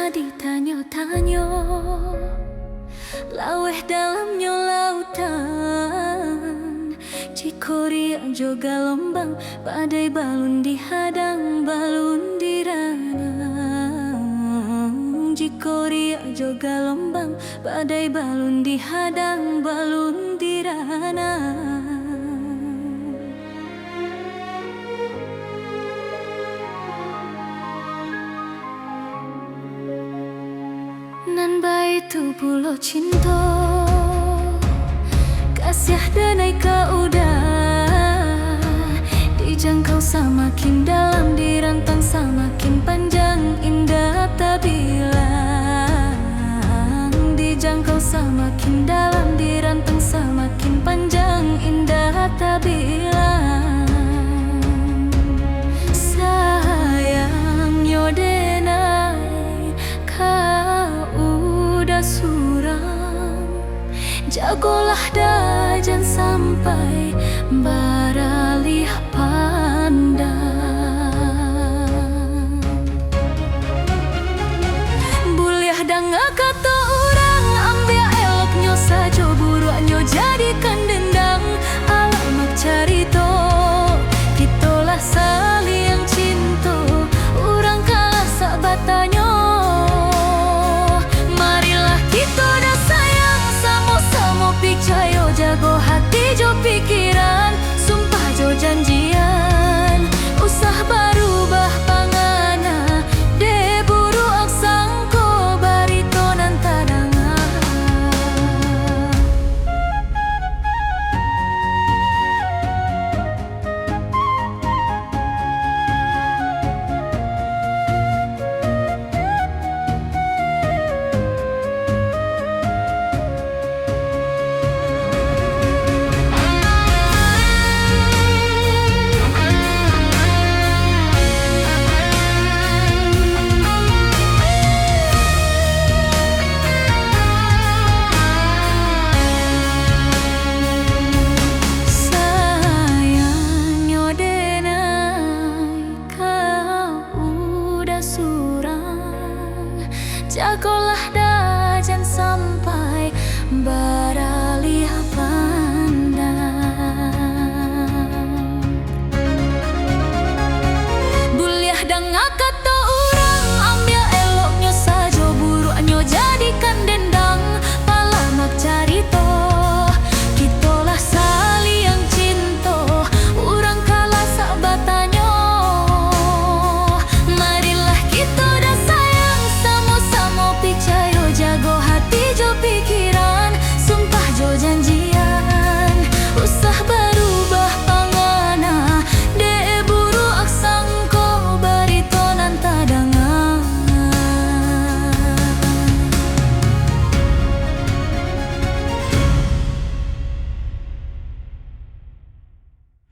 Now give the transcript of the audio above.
ditanyo-tanyo, laweh dalamnya lautan. Cikoria juga lombang, badai balun dihadang, balun diranang. Cikoria juga lombang, badai balun dihadang, balun diranang. Nan baitu pulau cinta, kasih danai kau udah dijangkau, semakin dalam dirantang, semakin panjang indah tak bilang. Dijangkau semakin dalam dirantang, semakin panjang indah tak bilang. Sayang yodenai kau udah suram, jagolah dajan sampai baralih pandang. Buliah danga kata orang, ambil eloknya saja, buruknya jadikan dendang. Alamak carito, kitolah saling cinta, orang kalah sabatanyo. Marilah kita dah sayang, sama-sama picayo, jago hati jo pikiran, sumpah jo janjian. Usah barubah pangana, de buru aksangko barito nan tadanga. Jagolah dajan sampai barang.